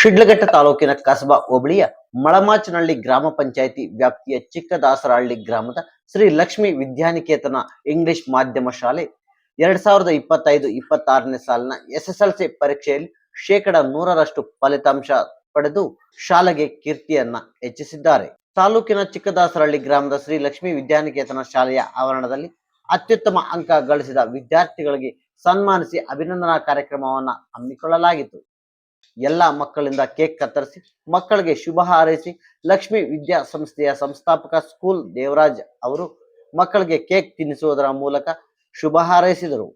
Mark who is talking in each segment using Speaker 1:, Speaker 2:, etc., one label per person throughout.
Speaker 1: ಶಿಡ್ಲಘಟ್ಟ ತಾಲೂಕಿನ ಕಸಬಾ ಹೋಬಳಿಯ ಮಳಮಾಚನಹಳ್ಳಿ ಗ್ರಾಮ ಪಂಚಾಯಿತಿ ವ್ಯಾಪ್ತಿಯ ಚಿಕ್ಕದಾಸರಹಳ್ಳಿ ಗ್ರಾಮದ ಶ್ರೀ ಲಕ್ಷ್ಮೀ ವಿದ್ಯಾನಿಕೇತನ ಇಂಗ್ಲಿಷ್ ಮಾಧ್ಯಮ ಶಾಲೆ 2025-26ನೇ ಸಾಲಿನ ಎಸ್ಎಸ್ಎಲ್ಸಿ ಪರೀಕ್ಷೆಯಲ್ಲಿ 100% ಫಲಿತಾಂಶ ಪಡೆದು ಶಾಲೆಗೆ ಕೀರ್ತಿಯನ್ನ ಹೆಚ್ಚಿಸಿದ್ದಾರೆ. ತಾಲೂಕಿನ ಚಿಕ್ಕದಾಸರಹಳ್ಳಿ ಗ್ರಾಮದ ಶ್ರೀ ಲಕ್ಷ್ಮೀ ವಿದ್ಯಾನಿಕೇತನ ಶಾಲೆಯ ಆವರಣದಲ್ಲಿ ಅತ್ಯುತ್ತಮ ಅಂಕ ಗಳಿಸಿದ ವಿದ್ಯಾರ್ಥಿಗಳಿಗೆ ಸನ್ಮಾನಿಸಿ ಅಭಿನಂದನಾ ಕಾರ್ಯಕ್ರಮವನ್ನು ಹಮ್ಮಿಕೊಳ್ಳಲಾಗಿತ್ತು. ಎಲ್ಲ ಮಕ್ಕಳಿಂದ ಕೇಕ್ ಕತ್ತರಿಸಿ ಮಕ್ಕಳಿಗೆ ಶುಭ ಹಾರೈಸಿ ಲಕ್ಷ್ಮೀ ವಿದ್ಯಾ ಸಂಸ್ಥೆಯ ಸಂಸ್ಥಾಪಕ ಸ್ಕೂಲ್ ದೇವರಾಜ್ ಅವರು ಮಕ್ಕಳಿಗೆ ಕೇಕ್ ತಿನ್ನಿಸುವುದರ ಮೂಲಕ ಶುಭ ಹಾರೈಸಿದರು.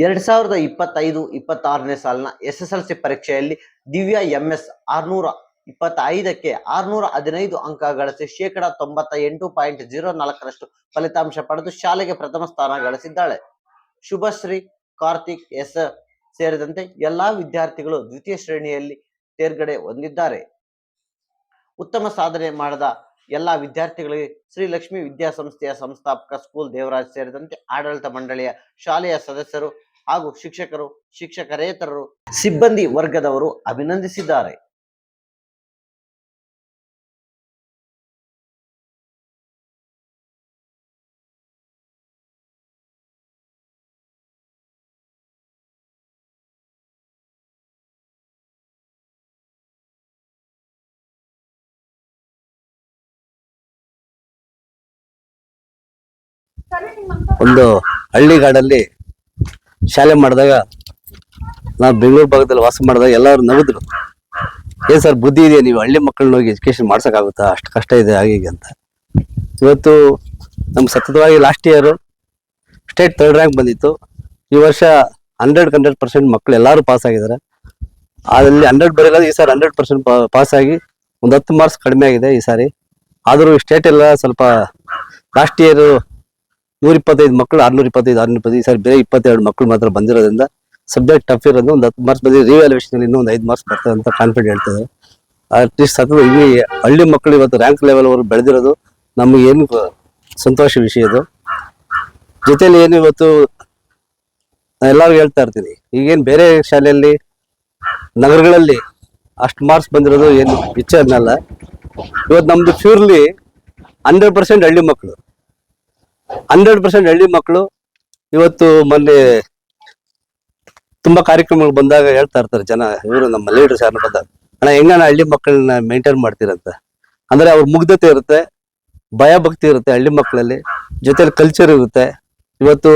Speaker 1: 2025-26ನೇ ಸಾಲಿನ ಎಸ್ಎಸ್ಎಲ್ಸಿ ಪರೀಕ್ಷೆಯಲ್ಲಿ ದಿವ್ಯಾ ಎಂಎಸ್ 625ಕ್ಕೆ 615 ಅಂಕ ಗಳಿಸಿ 98.04% ಫಲಿತಾಂಶ ಪಡೆದು ಶಾಲೆಗೆ ಪ್ರಥಮ ಸ್ಥಾನ ಗಳಿಸಿದ್ದಾಳೆ. ಶುಭಶ್ರೀ, ಕಾರ್ತಿಕ್ ಎಸ್ ಸೇರಿದಂತೆ ಎಲ್ಲಾ ವಿದ್ಯಾರ್ಥಿಗಳು ದ್ವಿತೀಯ ಶ್ರೇಣಿಯಲ್ಲಿ ತೇರ್ಗಡೆ ಹೊಂದಿದ್ದಾರೆ. ಉತ್ತಮ ಸಾಧನೆ ಮಾಡಿದ ಎಲ್ಲಾ ವಿದ್ಯಾರ್ಥಿಗಳಿಗೆ ಶ್ರೀ ಲಕ್ಷ್ಮೀ ವಿದ್ಯಾಸಂಸ್ಥೆಯ ಸಂಸ್ಥಾಪಕ ಸ್ಕೂಲ್ ದೇವರಾಜ್ ಸೇರಿದಂತೆ ಆಡಳಿತ ಮಂಡಳಿಯ, ಶಾಲೆಯ ಸದಸ್ಯರು ಹಾಗೂ ಶಿಕ್ಷಕರು, ಶಿಕ್ಷಕರೇತರರು, ಸಿಬ್ಬಂದಿ ವರ್ಗದವರು ಅಭಿನಂದಿಸಿದ್ದಾರೆ.
Speaker 2: ಒಂದು ಹಳ್ಳಿಗಾಡಲ್ಲಿ ಶಾಲೆ ಮಾಡಿದಾಗ ನಾವು ಬೆಂಗಳೂರು ಭಾಗದಲ್ಲಿ ವಾಸ ಮಾಡಿದಾಗ ಎಲ್ಲರೂ ನಗಿದ್ರು. ಏನ್ ಸರ್ ಬುದ್ಧಿ ಇದೆಯಾ, ನೀವು ಹಳ್ಳಿ ಮಕ್ಕಳನ್ನ ಹೋಗಿ ಎಜುಕೇಶನ್ ಮಾಡ್ಸೋಕ್ಕಾಗುತ್ತಾ, ಅಷ್ಟು ಕಷ್ಟ ಇದೆ ಹಾಗೆ ಅಂತ. ಇವತ್ತು ನಮ್ಮ ಸತತವಾಗಿ last year state 3rd rank ಬಂದಿತ್ತು. ಈ ವರ್ಷ 100% ಮಕ್ಕಳು ಎಲ್ಲರೂ ಪಾಸ್ ಆಗಿದ್ದಾರೆ. ಅದರಲ್ಲಿ 100 ಬರೀಲ್ಲ, ಈ ಸಾರಿ 100% ಪಾಸ್ ಆಗಿ ಒಂದು 10 ಮಾರ್ಕ್ಸ್ ಕಡಿಮೆ ಆಗಿದೆ ಈ ಸಾರಿ. ಆದರೂ ಸ್ಟೇಟ್ ಎಲ್ಲ ಸ್ವಲ್ಪ ಲಾಸ್ಟ್ ಇಯರ್ 125 ಮಕ್ಕಳು 625 ಈ ಸಾರಿ ಬೇರೆ 22 ಮಕ್ಕಳು ಮಾತ್ರ ಬಂದಿರೋದ್ರಿಂದ ಸಬ್ಜೆಕ್ಟ್ ಟಫ್ ಇರೋದು. ಒಂದು 10 ಮಾರ್ಕ್ಸ್ ಬಂದಿದೆ, ರಿವ್ಯಾಲ್ಯೂಯೇಷನ್ ಇನ್ನೂ ಒಂದು 5 ಮಾರ್ಕ್ಸ್ ಬರ್ತದೆ ಅಂತ ಕಾನ್ಫಿಡೆಂಟ್ ಹೇಳ್ತದೆ. ಅಟ್ಲೀಸ್ಟ್ ಸತತ ಇಲ್ಲಿ ಹಳ್ಳಿ ಮಕ್ಕಳು ಇವತ್ತು ರ್ಯಾಂಕ್ ಲೆವೆಲ್ ಅವರು ಬೆಳೆದಿರೋದು ನಮಗೆ ಏನು ಸಂತೋಷ ವಿಷಯ ಇದು. ಜೊತೆಲಿ ಏನು ಇವತ್ತು ಎಲ್ಲರಿಗೂ ಹೇಳ್ತಾ ಇರ್ತೀನಿ, ಈಗೇನು ಬೇರೆ ಶಾಲೆಯಲ್ಲಿ ನಗರಗಳಲ್ಲಿ ಅಷ್ಟು ಮಾರ್ಕ್ಸ್ ಬಂದಿರೋದು ಏನು ವಿಚಾರನಲ್ಲ. ಇವತ್ತು ನಮ್ದು ಪ್ಯೂರ್ಲಿ 100% ಹಳ್ಳಿ ಮಕ್ಕಳು, 100% ಹಳ್ಳಿ ಮಕ್ಕಳು. ಇವತ್ತು ಮೊನ್ನೆ ತುಂಬಾ ಕಾರ್ಯಕ್ರಮಗಳು ಬಂದಾಗ ಹೇಳ್ತಾ ಇರ್ತಾರೆ ಜನ, ಇವರು ನಮ್ಮ ಲೀಡರ್ಸ್ ಯಾರು ಬಂದಾಗ, ಅಣ್ಣ ಹೆಂಗಣ್ಣ ಹಳ್ಳಿ ಮಕ್ಕಳನ್ನ ಮೇಂಟೈನ್ ಮಾಡ್ತೀರಂತ. ಅಂದ್ರೆ ಅವ್ರ ಮುಗ್ಧತೆ ಇರುತ್ತೆ, ಭಯ ಭಕ್ತಿ ಇರುತ್ತೆ ಹಳ್ಳಿ ಮಕ್ಕಳಲ್ಲಿ, ಜೊತೆಲಿ ಕಲ್ಚರ್ ಇರುತ್ತೆ. ಇವತ್ತು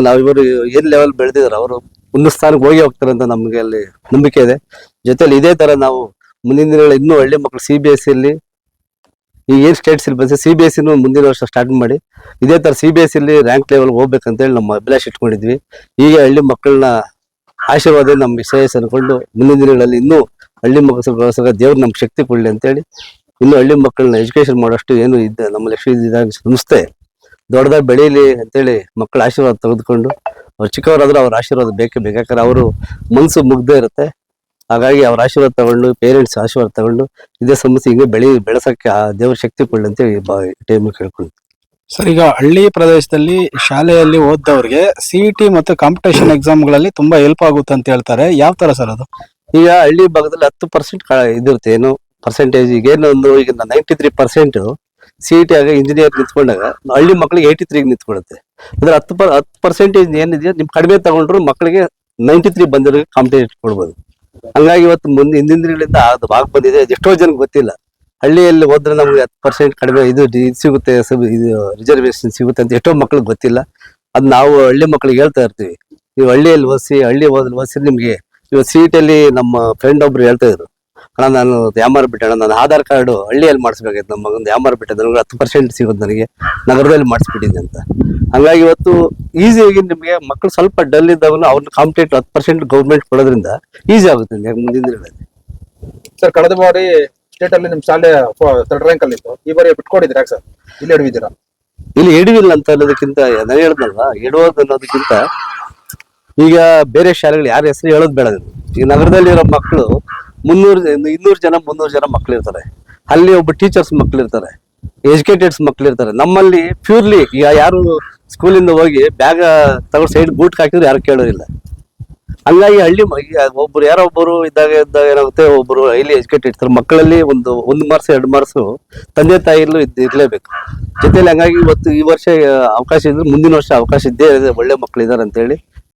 Speaker 2: ನಾವು ಇವರು ಏನ್ ಲೆವೆಲ್ ಬೆಳೆದಿದ್ದಾರೆ ಅವರು ಉನ್ನತ ಸ್ಥಾನಕ್ಕೆ ಹೋಗಿ ಹೋಗ್ತಾರೆ ಅಂತ ನಮ್ಗೆ ಅಲ್ಲಿ ನಂಬಿಕೆ ಇದೆ. ಜೊತೆಲಿ ಇದೇ ತರ ನಾವು ಮುಂದಿನ ದಿನಗಳಲ್ಲಿ ಇನ್ನೂ ಹಳ್ಳಿ ಮಕ್ಕಳು CBSE ಅಲ್ಲಿ ಈಗ ಏನ್ ಸ್ಟೇಟ್ ಸಿಲೆಬಸ್ CBSE ಮುಂದಿನ ವರ್ಷ ಸ್ಟಾರ್ಟ್ ಮಾಡಿ ಇದೇ ತರ CBSE ರ್ಯಾಂಕ್ ಲೆವೆಲ್ ಹೋಗ್ಬೇಕಂತೇಳಿ ನಮ್ಮ ಅಭಿಲಾಷೆ ಇಟ್ಕೊಂಡಿದ್ವಿ. ಈಗ ಹಳ್ಳಿ ಮಕ್ಕಳನ್ನ ಆಶೀರ್ವಾದ ನಮ್ಮ ಶ್ರೇಯಸ್ ಅನ್ಕೊಂಡು ಮುಂದಿನ ದಿನಗಳಲ್ಲಿ ಇನ್ನೂ ಹಳ್ಳಿ ಮಕ್ಕಳ ದೇವ್ರು ನಮ್ಗೆ ಶಕ್ತಿ ಕೊಡ್ಲಿ ಅಂತೇಳಿ ಇನ್ನು ಹಳ್ಳಿ ಮಕ್ಕಳನ್ನ ಎಜುಕೇಶನ್ ಮಾಡೋಷ್ಟು ಏನು ಇದ್ದ ನಮ್ಮ ಲಕ್ಷ್ಮೀ ಸಂಸ್ಥೆ ದೊಡ್ಡದಾಗಿ ಬೆಳೀಲಿ ಅಂತೇಳಿ ಮಕ್ಕಳ ಆಶೀರ್ವಾದ ತೆಗೆದುಕೊಂಡು, ಅವ್ರು ಚಿಕ್ಕವರಾದ್ರೂ ಅವ್ರ ಆಶೀರ್ವಾದ ಬೇಕೇ ಬೇಕಾದ್ರೆ ಅವರು ಮನಸ್ಸು ಮುಗ್ದೇ ಇರುತ್ತೆ. ಹಾಗಾಗಿ ಅವ್ರ ಆಶೀರ್ವಾದ ತಗೊಂಡು, ಪೇರೆಂಟ್ಸ್ ಆಶೀರ್ವಾದ ತಗೊಂಡು ಇದೇ ಸಮಸ್ಯೆ ಹಿಂಗೆ ಬೆಳೆಸಕ್ಕೆ ಆ ದೇವ್ರ ಶಕ್ತಿ ಕೊಡ್ಲಿ ಅಂತೇಳಿ ಟೈಮ್ ಕೇಳ್ಕೊಂಡು.
Speaker 3: ಸರ್, ಈಗ ಹಳ್ಳಿ ಪ್ರದೇಶದಲ್ಲಿ ಶಾಲೆಯಲ್ಲಿ ಓದ್ದವ್ರಿಗೆ CET ಮತ್ತು ಕಾಂಪಿಟೇಷನ್ ಎಕ್ಸಾಮ್ಗಳಲ್ಲಿ ತುಂಬಾ ಹೆಲ್ಪ್ ಆಗುತ್ತೆ ಅಂತ ಹೇಳ್ತಾರೆ. ಯಾವ ತರ ಸರ್ ಅದು?
Speaker 2: ಈಗ ಹಳ್ಳಿ ಭಾಗದಲ್ಲಿ 10% ಇದಿರುತ್ತೆ, ಏನು ಪರ್ಸೆಂಟೇಜ್. ಈಗ 93% CET ಆಗ ಇಂಜಿನಿಯರ್ ನಿಂತ್ಕೊಂಡಾಗ ಹಳ್ಳಿ ಮಕ್ಕಳಿಗೆ 83 ನಿಂತ್ಕೊಳುತ್ತೆ. ಅಂದ್ರೆ 10% ಏನಿದೆಯೋ ನಿಮ್ ಕಡಿಮೆ ತಗೊಂಡ್ರು ಮಕ್ಕಳಿಗೆ 93 ಬಂದಿರೋ ಕಾಂಪಿಟೇಷನ್ ಕೊಡ್ಬೋದು. ಹಂಗಾಗಿ ಇವತ್ತು ಹಿಂದಿನ ದಿನಗಳಿಂದ ಅದು ಭಾಗ ಬಂದಿದೆ. ಎಷ್ಟೋ ಜನಕ್ಕೆ ಗೊತ್ತಿಲ್ಲ, ಹಳ್ಳಿಯಲ್ಲಿ ಹೋದ್ರೆ ನಮ್ಗೆ 10% ಕಡಿಮೆ ಇದು ಸಿಗುತ್ತೆ, ಇದು ರಿಸರ್ವೇಶನ್ ಸಿಗುತ್ತೆ ಅಂತ ಎಷ್ಟೋ ಮಕ್ಳಿಗೆ ಗೊತ್ತಿಲ್ಲ. ಅದ್ ನಾವು ಹಳ್ಳಿ ಮಕ್ಳಿಗೆ ಹೇಳ್ತಾ ಇರ್ತೀವಿ, ನೀವು ಹಳ್ಳಿಯಲ್ಲಿ ಓದಿಸಿ ನಿಮ್ಗೆ ಇವತ್ತು CET ಅಲ್ಲಿ ನಮ್ಮ ಫ್ರೆಂಡ್ ಒಬ್ರು ಹೇಳ್ತಾ ಇದ್ರು, ಅಣ್ಣ ನಾನು ಯಾಮಾರ ಬಿಟ್ಟಣ, ನನ್ನ ಆಧಾರ್ ಕಾರ್ಡು ಹಳ್ಳಿಯಲ್ಲಿ ಮಾಡಿಸ್ಬೇಕಾಯ್ತು, ನಮ್ಮ ಮಗಂದು ಯಾಮಾರ ಬಿಟ್ಟ, ನನಗೆ 10% ಸಿಗುತ್ತೆ, ನನಗೆ ನಗರದಲ್ಲಿ ಮಾಡಿಸ್ಬಿಟ್ಟಿದ್ದೆ ಅಂತ. ಹಂಗಾಗಿ ಇವತ್ತು ಈಸಿಯಾಗಿ ನಿಮ್ಗೆ ಮಕ್ಕಳು ಸ್ವಲ್ಪ ಡಲ್ ಇದ್ದಾಗಲೂ ಅವ್ರನ್ನ ಕಾಂಪಿಟೇಟ್ 10% ಗೌರ್ಮೆಂಟ್ ಕೊಡೋದ್ರಿಂದ ಈಸಿ ಆಗುತ್ತೆ ಮುಂದಿನ ದಿನಗಳಲ್ಲಿ.
Speaker 4: ಸರ್, ಕಳೆದ ಬಾರಿ ಸ್ಟೇಟ್ ಅಲ್ಲಿ ನಿಮ್ ಶಾಲೆ 3rd ರ್ಯಾಂಕ್ ಅಲ್ಲಿ ಇತ್ತು, ಈ ಬಾರಿ ಬಿಟ್ಕೊಡಿದ್ರೆ ಯಾಕೆ ಸರ್ ಇಲ್ಲಿ ಎಡವಿದ್ದೀರಾ?
Speaker 2: ಇಲ್ಲಿ ಎಡವಿಲ್ಲ ಅಂತ ಅನ್ನೋದಕ್ಕಿಂತ ನಾನು ಹೇಳ್ದಲ್ವಾ, ಎಡವೋದು ಅನ್ನೋದಕ್ಕಿಂತ ಈಗ ಬೇರೆ ಶಾಲೆಗಳು ಯಾರ ಹೆಸರು ಹೇಳೋದು ಬೇಡ. ಈಗ ನಗರದಲ್ಲಿರೋ ಮಕ್ಕಳು 200 ಜನ 300 ಜನ ಮಕ್ಳು ಇರ್ತಾರೆ, ಅಲ್ಲಿ ಒಬ್ಬ ಟೀಚರ್ಸ್ ಮಕ್ಳು ಇರ್ತಾರೆ, ಎಜುಕೇಟೆಡ್ಸ್ ಮಕ್ಳು ಇರ್ತಾರೆ. ನಮ್ಮಲ್ಲಿ ಪ್ಯೂರ್ಲಿ ಈಗ ಯಾರು ಸ್ಕೂಲಿಂದ ಹೋಗಿ ಬ್ಯಾಗ್ ತಗೊಂಡು ಸೈಡ್ ಬೂಟ್ ಹಾಕಿದ್ರು ಯಾರು ಕೇಳೋರಿಲ್ಲ. ಹಂಗಾಗಿ ಈಗ ಒಬ್ರು ಯಾರೋ ಒಬ್ಬರು ಇದ್ದಾಗ ಏನಾಗುತ್ತೆ, ಒಬ್ರು ಹೈಲಿ ಎಜುಕೇಟೆಡ್ ಇರ್ತಾರೆ, ಮಕ್ಕಳಲ್ಲಿ ಒಂದು ಮಾರ್ಕ್ಸ್ 2 ಮಾರ್ಕ್ಸ್ ತಂದೆ ತಾಯಿಲ್ಲೂ ಇರ್ಲೇಬೇಕು ಜೊತೆಲಿ. ಹಂಗಾಗಿ ಇವತ್ತು ಈ ವರ್ಷ ಅವಕಾಶ ಇದ್ರೆ ಮುಂದಿನ ವರ್ಷ ಅವಕಾಶ ಇದ್ದೇ ಇದೆ, ಒಳ್ಳೆ ಮಕ್ಕಳು ಇದಾರೆ ಅಂತ ಹೇಳಿ